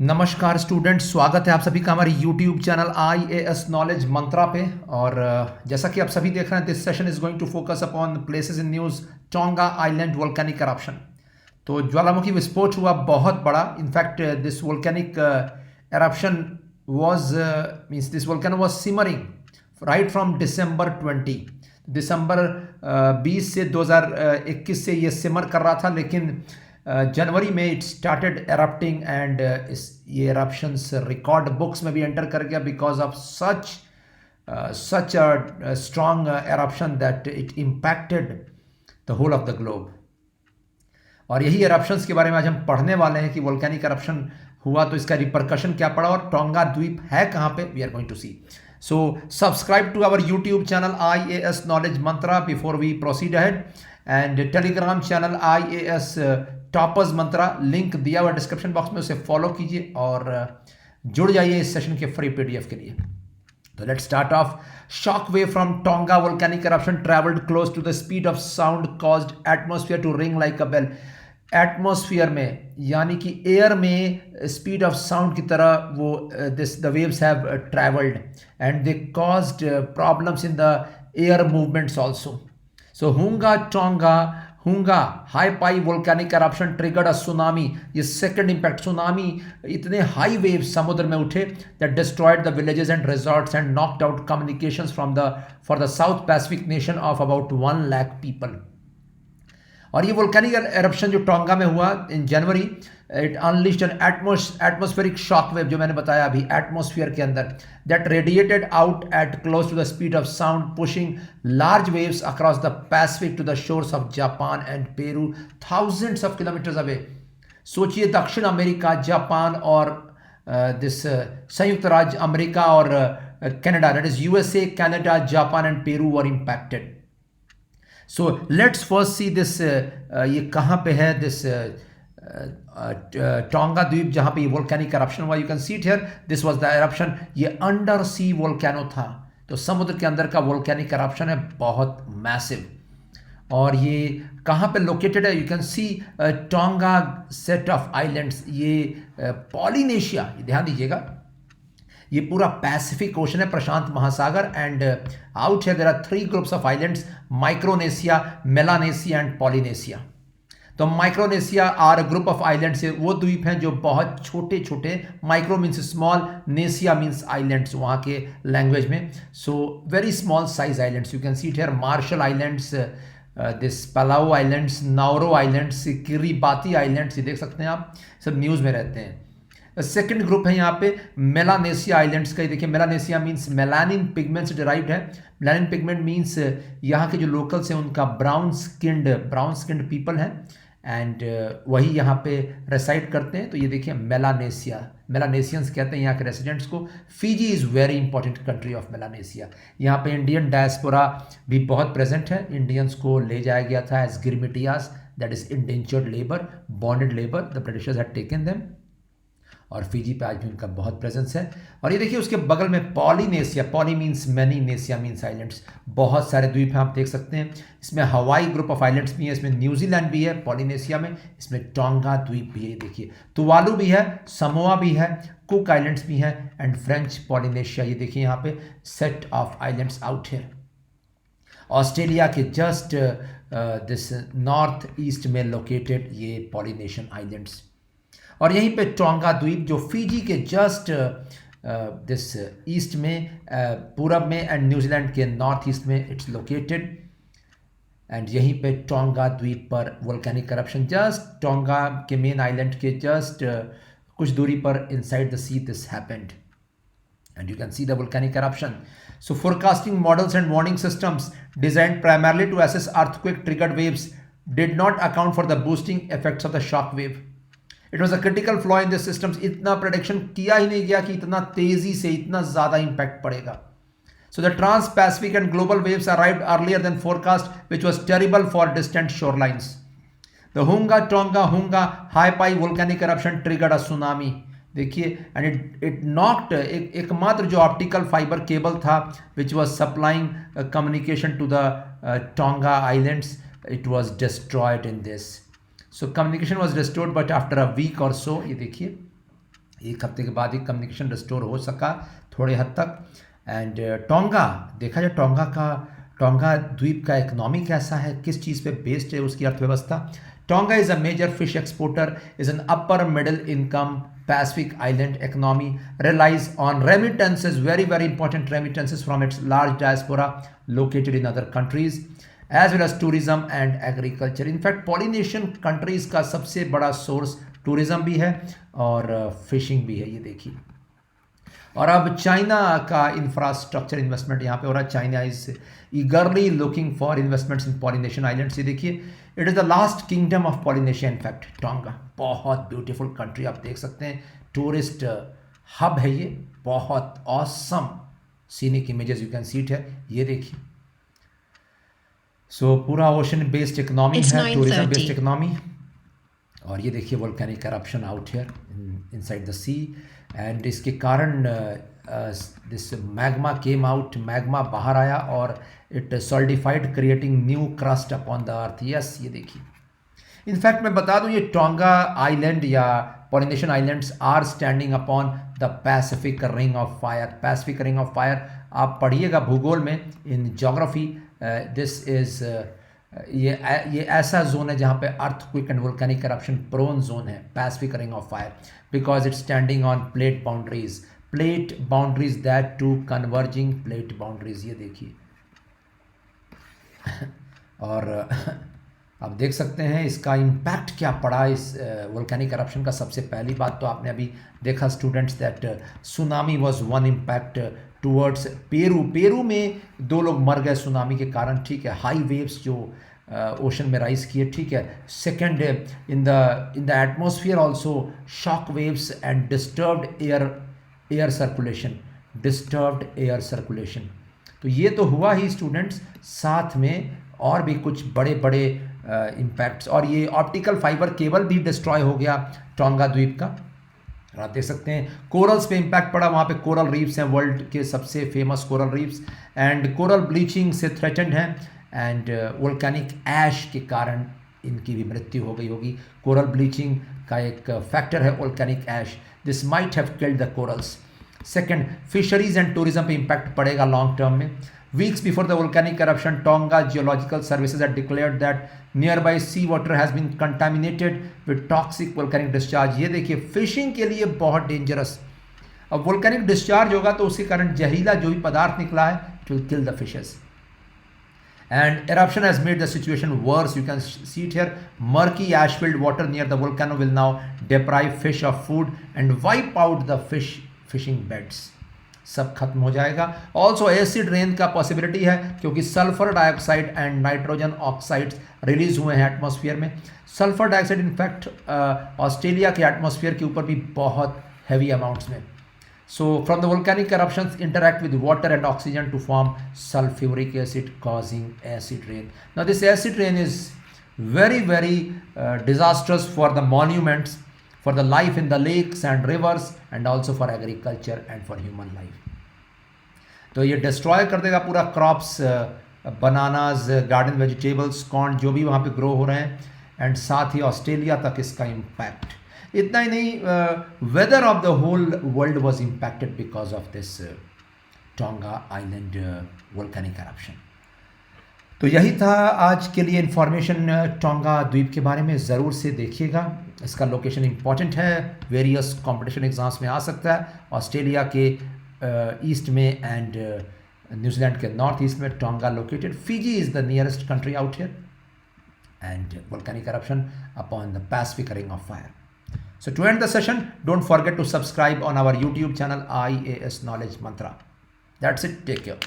नमस्कार स्टूडेंट्स, स्वागत है आप सभी का हमारे YouTube channel IAS Knowledge Mantra पे। और जैसा कि आप सभी देख रहे हैं, this session is going to focus upon places in news Tonga island volcanic corruption. तो ज्वालामुखी विस्फोट हुआ बहुत बड़ा। In fact this volcanic eruption was means this volcano was simmering right from December 20। दिसंबर 20 से 2021 से ये सिमर कर रहा था, लेकिन जनवरी में इट स्टार्टेड erupting एंड ये eruptions रिकॉर्ड बुक्स में भी एंटर कर गया because of such a strong eruption that it impacted the whole of the globe। और यही eruptions के बारे में आज हम पढ़ने वाले हैं कि वोल्केनिक eruption हुआ तो इसका रिपरकशन क्या पड़ा और टोंगा द्वीप है कहाँ पे, we are going to see. So subscribe to our YouTube channel IAS Knowledge Mantra before we proceed ahead, and Telegram channel IAS Toppers Mantra, link दिया हुआ डिस्क्रिप्शन बॉक्स में, उसे फॉलो कीजिए और जुड़ जाइए इस सेशन के फ्री PDF के लिए। So let's start off. Shock wave from Tonga volcanic eruption traveled close to the speed of sound, caused atmosphere to ring like a bell. Atmosphere में यानी कि एयर में स्पीड ऑफ साउंड की तरह वो the waves have travelled and they caused problems in the air movements also. सो हुंगा high volcanic eruption triggered अ tsunami. ये second impact, tsunami, इतने हाई वेव्स समुद्र में उठे that destroyed the villages and resorts and knocked out communications for the south Pacific nation of about 1 lakh people. और ये volcanic eruption जो टोंगा में हुआ इन जनवरी, it अनलिश्ड N atmospheric shock wave, जो मैंने बताया अभी एटमॉस्फेयर के अंदर, that radiated out at close to the speed of sound, pushing large waves across the Pacific to the shores of Japan and Peru, thousands of kilometres away. सोचिए दक्षिण America, Japan और this संयुक्त राज्य America और Canada, that is USA, Canada, Japan and Peru were impacted. So let's first see this, ये कहाँ पे है दिस टोंगा द्वीप जहाँ पे ये वोल्केनिक eruption हुआ। You can see it here, this was the eruption। ये अंडर सी वोल्केनो था, तो समुद्र के अंदर का वोल्केनिक eruption है, बहुत मैसिव। और ये कहाँ पे लोकेटेड है, you can C tonga set of islands. ये पॉलिनेशिया, ध्यान दीजिएगा, ये पूरा पैसिफिक ओशन है, प्रशांत महासागर, एंड आउट है there are 3 groups of islands, Micronesia, Melanesia and Polynesia. तो Micronesia are group of islands, वो द्वीप हैं जो बहुत छोटे छोटे, micro means small, नेशिया means islands वहाँ के लैंग्वेज में। So very small size islands, you can see it here, Marshall Islands, this Palau islands, नाउरो islands, Kiribati islands, ये देख सकते हैं आप, सब न्यूज़ में रहते हैं। सेकेंड ग्रुप है यहाँ पे मेलानेशिया आइलैंड्स का। देखिए मेलानेशिया मीन्स मेलानिन पिगमेंट से डिराइव्ड है। मेलानिन पिगमेंट मीन्स यहाँ के जो लोकल्स हैं उनका ब्राउन स्किन्ड पीपल हैं, एंड वही यहाँ पे रेसाइड करते हैं। तो ये देखिए मेलानेशियंस कहते हैं यहाँ के रेसिडेंट्स को। Fiji is very important country of Melanesia. यहाँ पे इंडियन डायस्पोरा भी बहुत प्रेजेंट है। इंडियंस को ले जाया गया था as गिरमिटियास, that is indentured labour, bonded labour, the Britishers had taken them. और फिजी पे आज भी उनका बहुत प्रेजेंस है। और ये देखिए उसके बगल में Polynesia, poly means many, नेशिया means islands, बहुत सारे द्वीप हैं आप देख सकते हैं। इसमें हवाई ग्रुप ऑफ आइलैंड्स भी है, इसमें न्यूजीलैंड भी है पॉलिनेशिया में, इसमें टोंगा द्वीप भी है, देखिए तुवालू भी है, समोआ भी है, कुक आइलैंड्स भी हैं, एंड फ्रेंच पॉलिनेशिया। ये देखिए यहाँ पे सेट ऑफ आइलैंड्स आउट है। ऑस्ट्रेलिया के जस्ट दिस नॉर्थ ईस्ट में लोकेटेड ये पॉलिनेशियन आइलैंड्स। और यहीं पे टोंगा द्वीप जो फिजी के जस्ट दिस ईस्ट में, पूरब में, एंड न्यूजीलैंड के नॉर्थ ईस्ट में इट्स लोकेटेड। एंड यहीं पे टोंगा द्वीप पर वोल्केनिक eruption जस्ट टोंगा के मेन आइलैंड के जस्ट कुछ दूरी पर inside the see this happened, and you can see the volcanic eruption. So forecasting models and warning systems designed primarily to assess earthquake triggered waves did not account for the boosting effects of the shock wave. It was a critical flaw in the systems. इतना prediction किया ही नहीं गया कि इतना तेजी से इतना ज़्यादा इम्पैक्ट पड़ेगा। So the trans-Pacific and global waves arrived earlier than forecast, which was terrible for distant shorelines. The Hunga Haipai volcanic eruption triggered a tsunami. देखिए, एंड इट नॉक्ड, एकमात्र जो ऑप्टिकल फाइबर केबल था which was supplying communication to the Tonga islands, it was destroyed in this. So communication was restored but after a week or so, ये देखिए 1 हफ्ते के बाद ही communication restore हो सका थोड़े हद तक। एंड टोंगा, देखा जाए टोंगा द्वीप का इकनॉमी कैसा है, किस चीज़ पे बेस्ड है उसकी अर्थव्यवस्था। Tonga is a major fish exporter, is an upper middle income Pacific island economy, relies on remittances, very important remittances from its large diaspora located in other countries, as well as tourism and agriculture. In fact, Polynesian countries का सबसे बड़ा source tourism भी है और fishing भी है, ये देखिए। और अब चाइना का इंफ्रास्ट्रक्चर इन्वेस्टमेंट यहाँ पे हो रहा है। China is ईगरली looking for investments in Polynesian islands, ये देखिए। It is the last kingdom of Polynesia, in fact tonga बहुत ब्यूटीफुल कंट्री, आप देख सकते हैं, टूरिस्ट हब है ये, बहुत awesome scenic images you can see it है, ये देखिए। सो पूरा ओशन बेस्ड इकोनॉमी है, टूरिज्म बेस्ड इकोनॉमी। और ये देखिए volcanic corruption out here inside the sea, and इसके कारण this magma came out, magma बाहर आया और it solidified creating new crust upon the earth. Yes, ये देखिए। इनफैक्ट मैं बता दूं, ये टोंगा आइलैंड या Polynesian islands are standing upon the Pacific ring of fire. Pacific ring of fire आप पढ़िएगा भूगोल में, इन ज्योग्राफी। दिस इज़ ये ऐसा जोन है जहाँ पे earthquake and volcanic corruption prone zone है, Pacific ring of fire, because it's standing on plate boundaries that to converging plate boundaries, ये देखिए। और आप देख सकते हैं इसका इम्पैक्ट क्या पड़ा इस वोल्केनिक करप्शन का। सबसे पहली बात तो आपने अभी देखा students, that tsunami was one impact towards Peru में 2 लोग मर गए सुनामी के कारण, ठीक है। हाई वेव्स जो ओशन में राइज किए, ठीक है। Second, in the atmosphere also shock waves and disturbed air circulation. तो ये तो हुआ ही स्टूडेंट्स, साथ में और भी कुछ बड़े बड़े इम्पैक्ट्स। और ये ऑप्टिकल फाइबर केबल भी डिस्ट्रॉय हो गया टोंगा द्वीप का। आप देख सकते हैं कोरल्स पे इम्पैक्ट पड़ा, वहाँ पे कोरल रीफ्स हैं, वर्ल्ड के सबसे famous coral reefs, and coral bleaching से थ्रेटेंड हैं, एंड वोल्केनिक ऐश के कारण इनकी भी मृत्यु हो गई होगी। कोरल ब्लीचिंग का एक फैक्टर है volcanic ash, this might have killed the corals. Second, fisheries and tourism पे इम्पैक्ट पड़ेगा लॉन्ग टर्म में। Weeks before the volcanic eruption, Tonga Geological Services had declared that nearby seawater has been contaminated with toxic volcanic discharge. ये देखिए, fishing के लिए बहुत dangerous. अब volcanic discharge होगा तो उसके कारण जहरीला जो भी पदार्थ निकला है, it will kill the fishes. And eruption has made the situation worse. You can see it here. Murky ash-filled water near the volcano will now deprive fish of food and wipe out the fishing beds. सब खत्म हो जाएगा। Also acid rain का possibility है, क्योंकि sulphur dioxide and nitrogen oxides release हुए हैं atmosphere में। सल्फर डाइऑक्साइड इनफैक्ट ऑस्ट्रेलिया के एटमॉस्फेयर के ऊपर भी बहुत हैवी अमाउंट्स में। So from the volcanic corruptions interact with water and oxygen to form sulphuric acid causing acid rain. Now this acid rain is very disastrous for the monuments, for the life in the lakes and rivers, and also for agriculture and for human life. तो ये destroy कर देगा पूरा crops, bananas, garden vegetables, corn जो भी वहाँ पे grow हो रहे हैं, एंड साथ ही ऑस्ट्रेलिया तक इसका इम्पैक्ट। इतना ही नहीं, weather of the whole world was impacted because of this Tonga island volcanic corruption. तो यही था आज के लिए इन्फॉर्मेशन टोंगा द्वीप के बारे में। ज़रूर से देखिएगा, इसका लोकेशन इंपॉर्टेंट है, वेरियस कंपटीशन एग्जाम्स में आ सकता है। ऑस्ट्रेलिया के ईस्ट में एंड न्यूजीलैंड के नॉर्थ ईस्ट में tonga located. Fiji is the nearest country out here, and volcanic eruption upon the Pacific Ring of Fire. So to end the session, don't forget to subscribe on our YouTube channel IAS Knowledge Mantra. That's it. Take care.